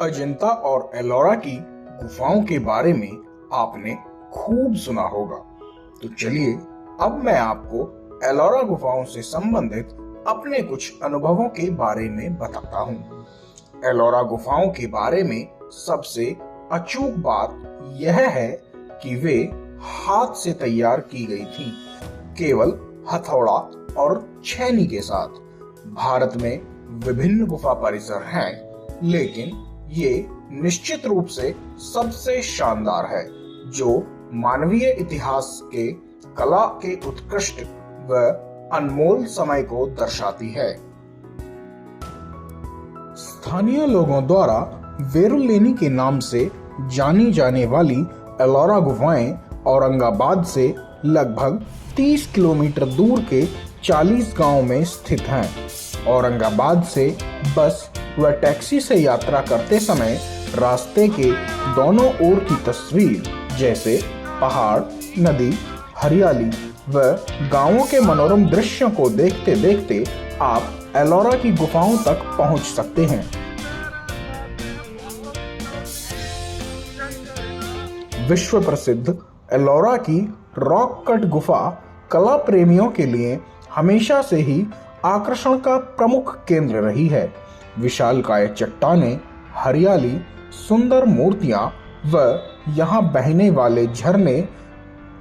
अजंता और एलोरा की गुफाओं के बारे में आपने खूब सुना होगा। तो चलिए अब मैं आपको एलोरा गुफाओं से संबंधित अपने कुछ अनुभवों के बारे में बताता हूँ। एलोरा गुफाओं के बारे में सबसे अचूक बात यह है कि वे हाथ से तैयार की गई थी, केवल हथौड़ा और छेनी के साथ। भारत में विभिन्न गुफा परिसर हैं, लेकिन ये निश्चित रूप से सबसे शानदार है, जो मानवीय इतिहास के कला के उत्कृष्ट व अनमोल समय को दर्शाती है। स्थानीय लोगों द्वारा वेरुलेनी के नाम से जानी जाने वाली एलोरा गुफाएं औरंगाबाद से लगभग 30 किलोमीटर दूर के 40 गांव में स्थित हैं। औरंगाबाद से बस व टैक्सी से यात्रा करते समय रास्ते के दोनों ओर की तस्वीर, जैसे पहाड़, नदी, हरियाली व गांवों के मनोरम दृश्यों को देखते देखते आप एलोरा की गुफाओं तक पहुंच सकते हैं। विश्व प्रसिद्ध एलोरा की रॉक कट गुफा कला प्रेमियों के लिए हमेशा से ही आकर्षण का प्रमुख केंद्र रही है। विशालकाय चट्टानें, हरियाली, सुंदर मूर्तियां व यहाँ बहने वाले झरने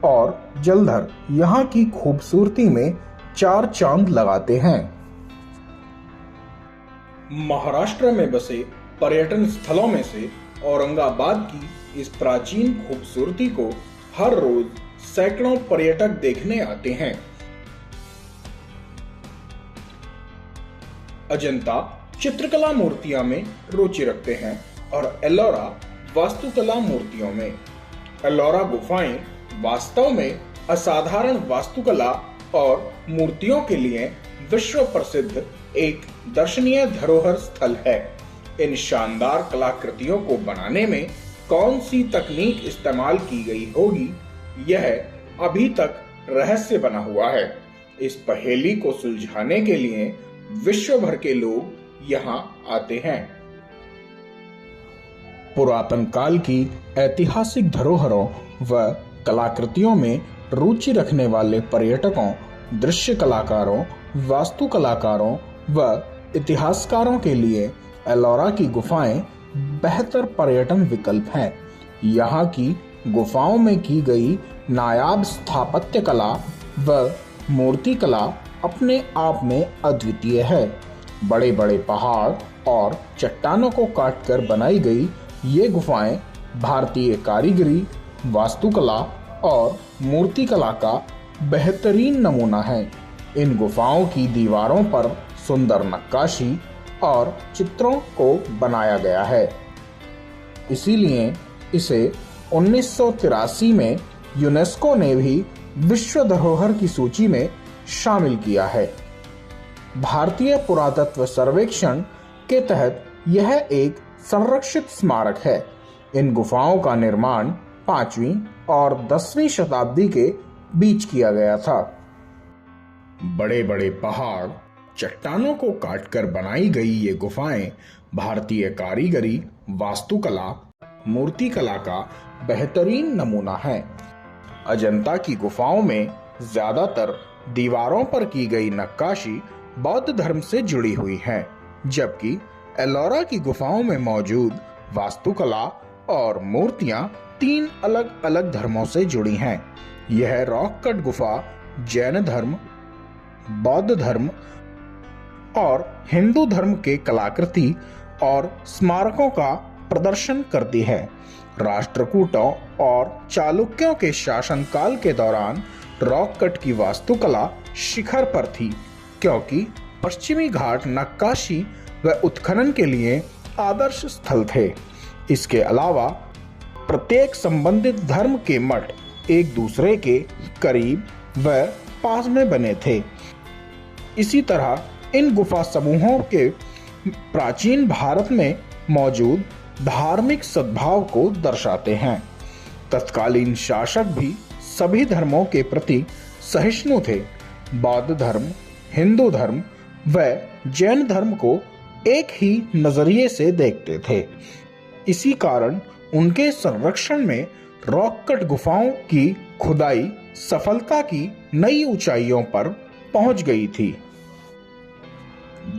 और जलधर यहाँ की खूबसूरती में चार चांद लगाते हैं। महाराष्ट्र में बसे पर्यटन स्थलों में से औरंगाबाद की इस प्राचीन खूबसूरती को हर रोज सैकड़ों पर्यटक देखने आते हैं। अजंता चित्रकला मूर्तियां में रुचि रखते हैं और एलोरा वास्तुकला मूर्तियों में। एलोरा गुफाएं वास्तव में असाधारण वास्तुकला और मूर्तियों के लिए विश्व प्रसिद्ध एक दर्शनीय धरोहर स्थल है। इन शानदार कलाकृतियों को बनाने में कौन सी तकनीक इस्तेमाल की गई होगी, यह अभी तक रहस्य बना हुआ है। इस पहेली को सुलझाने के लिए विश्व भर के लोग यहाँ आते हैं। पुरातन काल की ऐतिहासिक धरोहरों व कलाकृतियों में रुचि रखने वाले पर्यटकों, दृश्य कलाकारों, वास्तु कलाकारों व इतिहासकारों के लिए एलोरा की गुफाएं बेहतर पर्यटन विकल्प हैं। यहाँ की गुफाओं में की गई नायाब स्थापत्य कला व मूर्ति कला अपने आप में अद्वितीय है। बड़े बड़े पहाड़ और चट्टानों को काटकर बनाई गई ये गुफाएं भारतीय कारीगरी, वास्तुकला और मूर्तिकला का बेहतरीन नमूना है। इन गुफाओं की दीवारों पर सुंदर नक्काशी और चित्रों को बनाया गया है, इसीलिए इसे 1983 में यूनेस्को ने भी विश्व धरोहर की सूची में शामिल किया है। भारतीय पुरातत्व सर्वेक्षण के तहत यह एक संरक्षित स्मारक है। इन गुफाओं का निर्माण 5वीं और 10वीं शताब्दी के बीच किया गया था। बड़े बड़े पहाड़, चट्टानों को काटकर बनाई गई ये गुफाएं भारतीय कारीगरी, वास्तुकला, मूर्तिकला का बेहतरीन नमूना है। अजंता की गुफाओं में ज्यादातर दीवारों पर की गई नक्काशी बौद्ध धर्म से जुड़ी हुई है, जबकि एलोरा की गुफाओं में मौजूद वास्तुकला और मूर्तियां 3 अलग अलग धर्मों से जुड़ी हैं। यह रॉक कट गुफा जैन धर्म, बौद्ध धर्म और हिंदू धर्म के कलाकृति और स्मारकों का प्रदर्शन करती है। राष्ट्रकूटों और चालुक्यों के शासनकाल के दौरान रॉक कट की वास्तुकला शिखर पर थी, क्योंकि पश्चिमी घाट नक्काशी व उत्खनन के लिए आदर्श स्थल थे। इसके अलावा प्रत्येक संबंधित धर्म के मठ एक दूसरे के करीब व पास में बने थे। इसी तरह इन गुफा समूहों के प्राचीन भारत में मौजूद धार्मिक सद्भाव को दर्शाते हैं। तत्कालीन शासक भी सभी धर्मों के प्रति सहिष्णु थे। बौद्ध धर्म, हिंदू धर्म व जैन धर्म को एक ही नजरिए से देखते थे। इसी कारण उनके संरक्षण में रॉक कट गुफाओं की खुदाई सफलता की नई ऊंचाइयों पर पहुंच गई थी।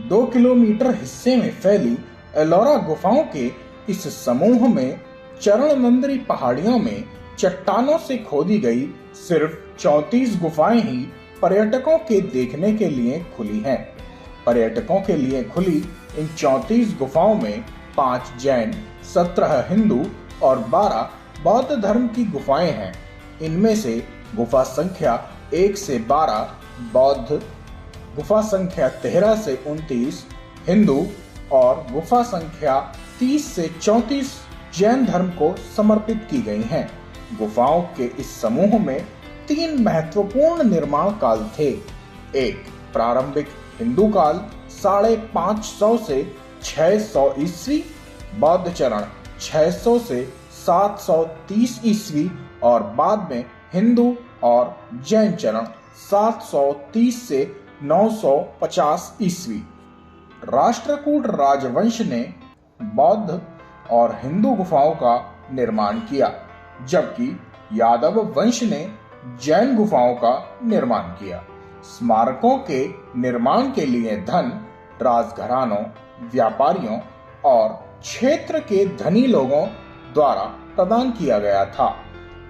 2 किलोमीटर हिस्से में फैली एलोरा गुफाओं के इस समूह में चरणनंदरी पहाड़ियों में चट्टानों से खोदी गई सिर्फ 34 गुफाएं ही पर्यटकों के देखने के लिए खुली हैं। पर्यटकों के लिए खुली इन 34 गुफाओं में 5 जैन, 17 हिंदू और 12 बौद्ध धर्म की गुफाएं हैं। इनमें से गुफा संख्या 1 से 12 बौद्ध, गुफा संख्या 13 से 29 हिंदू और गुफा संख्या 30 से 34 जैन धर्म को समर्पित की गई हैं। गुफाओं के इस समूह में 3 महत्वपूर्ण निर्माण काल थे। एक प्रारंभिक हिंदू काल 550 से 600 ईस्वी, बौद्ध चरण 600 से 730 ईस्वी और बाद में हिंदू और जैन चरण 730 से 950 ईस्वी। राष्ट्रकूट राजवंश ने बौद्ध और हिंदू गुफाओं का निर्माण किया, जबकि यादव वंश ने जैन गुफाओं का निर्माण किया। स्मारकों के निर्माण के लिए धन राजघरानों, व्यापारियों और क्षेत्र के धनी लोगों द्वारा प्रदान किया गया था।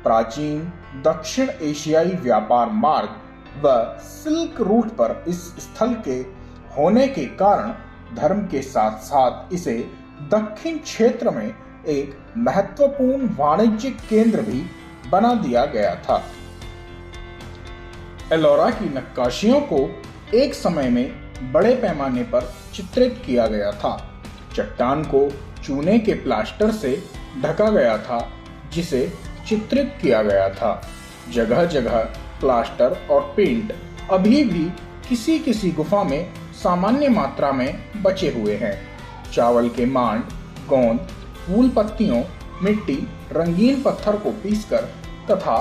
प्राचीन दक्षिण एशियाई व्यापार मार्ग व सिल्क रूट पर इस स्थल के होने के कारण धर्म के साथ साथ इसे दक्षिण क्षेत्र में एक महत्वपूर्ण वाणिज्यिक केंद्र भी बना दिया गया था। एलोरा की नक्काशियों को एक समय में बड़े पैमाने पर चित्रित किया गया था। चट्टान को चूने के प्लास्टर से ढका गया था, जिसे चित्रित किया गया था। जगह जगह प्लास्टर और पेंट अभी भी किसी किसी गुफा में सामान्य मात्रा में बचे हुए हैं। चावल के मांड, गोंद, फूल पत्तियों, मिट्टी, रंगीन पत्थर को पीसकर तथा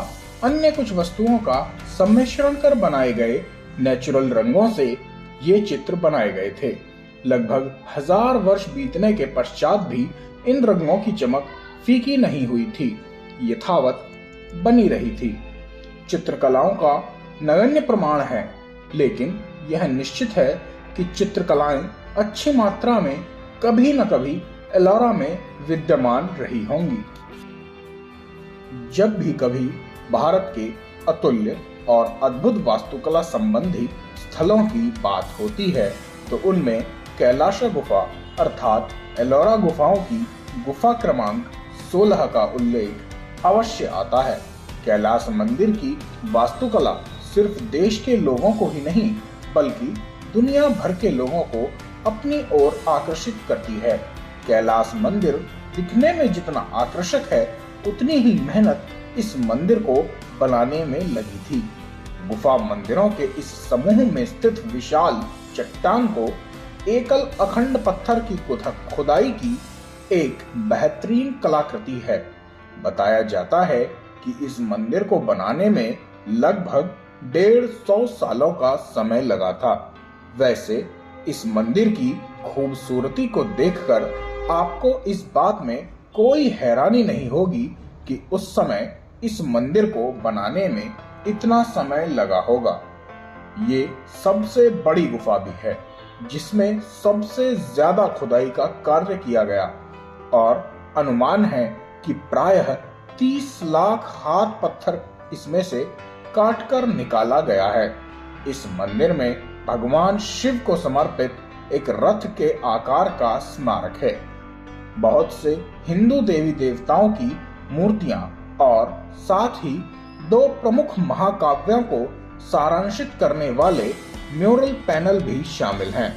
अन्य कुछ वस्तुओं का सम्मिश्रण कर बनाए गए नेचुरल रंगों से ये चित्र बनाए गए थे। लगभग 1000 वर्ष बीतने के पश्चात भी इन रंगों की चमक फीकी नहीं हुई थी, यथावत बनी रही थी। चित्रकलाओं का नगण्य प्रमाण है, लेकिन यह निश्चित है कि चित्रकलाएं अच्छी मात्रा में कभी न कभी एलोरा में विद्यमान रही होंगी। जब भी कभी भारत के अतुल्य और अद्भुत वास्तुकला संबंधी स्थलों की बात होती है तो उनमें कैलाश गुफा अर्थात एलोरा गुफाओं की गुफा क्रमांक 16 का उल्लेख अवश्य आता है। कैलाश मंदिर की वास्तुकला सिर्फ देश के लोगों को ही नहीं बल्कि दुनिया भर के लोगों को अपनी ओर आकर्षित करती है। कैलाश मंदिर दिखने में जितना आकर्षक है, उतनी ही मेहनत इस मंदिर को बनाने में लगी थी। गुफा मंदिरों के इस समूह में स्थित विशाल चट्टान को एकल अखंड पत्थर की खुदाई की एक बेहतरीन कलाकृति है। बताया जाता है कि इस मंदिर को बनाने में लगभग 150 सालों का समय लगा था। वैसे इस मंदिर की खूबसूरती को देखकर आपको इस बात में कोई हैरानी नहीं होगी कि उस समय इस मंदिर को बनाने में इतना समय लगा होगा। ये सबसे बड़ी गुफा भी है, जिसमें सबसे ज्यादा खुदाई का कार्य किया गया और अनुमान है कि प्रायः 30 लाख हाथ पत्थर इसमें से काटकर निकाला गया है। इस मंदिर में भगवान शिव को समर्पित एक रथ के आकार का स्मारक है। बहुत से हिंदू देवी देवताओं की मूर्तियां और साथ ही 2 प्रमुख महाकाव्यों को सारांशित करने वाले म्यूरल पैनल भी शामिल हैं।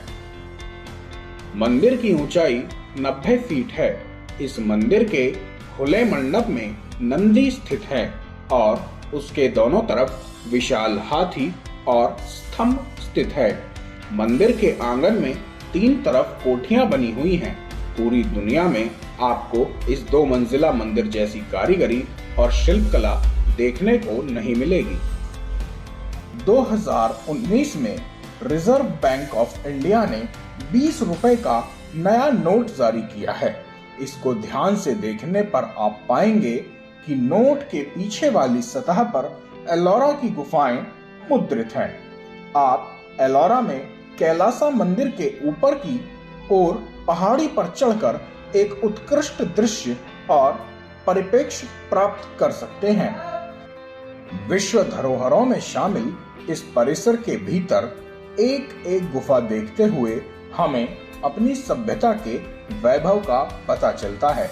मंदिर की ऊंचाई 90 फीट है। इस मंदिर के खुले मंडप में नंदी स्थित है और उसके दोनों तरफ विशाल हाथी और स्तंभ स्थित है। मंदिर के आंगन में 3 तरफ कोठियां बनी हुई हैं। पूरी दुनिया में आपको इस 2 मंजिला मंदिर जैसी कारीगरी और शिल्पकला देखने को नहीं मिलेगी। 2019 में रिजर्व बैंक ऑफ इंडिया ने 20 रुपए का नया नोट जारी किया है। इसको ध्यान से देखने पर आप पाएंगे कि नोट के पीछे वाली सतह पर एलोरा की गुफाएं मुद्रित हैं। आप एलोरा में कैलासा मंदिर के ऊपर की ओर पहाड़ी पर चढ़कर एक उत्कृष्ट दृश्य और परिप्रेक्ष्य प्राप्त कर सकते हैं। विश्व धरोहरों में शामिल इस परिसर के भीतर एक एक गुफा देखते हुए हमें अपनी सभ्यता के वैभव का पता चलता है।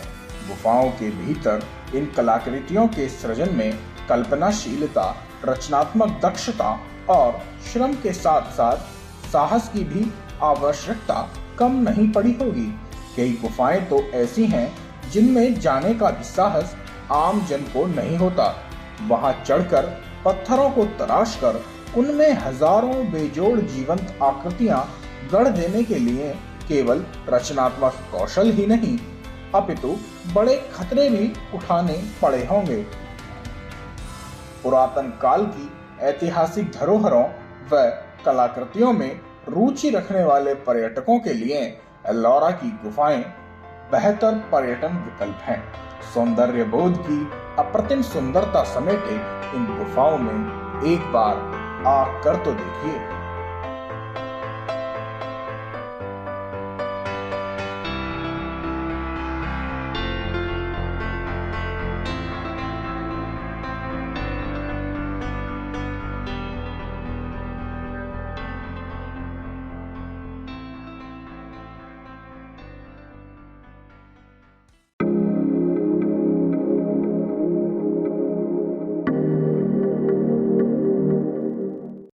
गुफाओं के भीतर इन कलाकृतियों के सृजन में कल्पनाशीलता, रचनात्मक दक्षता और श्रम के साथ साथ साहस की भी आवश्यकता कम नहीं पड़ी होगी। कई गुफाएं तो ऐसी हैं जिनमें जाने का भी साहस आम जन को नहीं होता। वहां चढ़कर पत्थरों को तराशकर उनमें हजारों बेजोड़ जीवंत आकृतियां गढ़ देने के लिए केवल रचनात्मक कौशल ही नहीं अपितु बड़े खतरे भी उठाने पड़े होंगे। पुरातन काल की ऐतिहासिक धरोहरों व कलाकृतियों में रुचि रखने वाले पर्यटकों के लिए एलोरा की गुफाएं बेहतर पर्यटन विकल्प हैं। सौंदर्य बोध की अप्रतिम सुंदरता समेटे इन गुफाओं में एक बार आकर तो देखिए।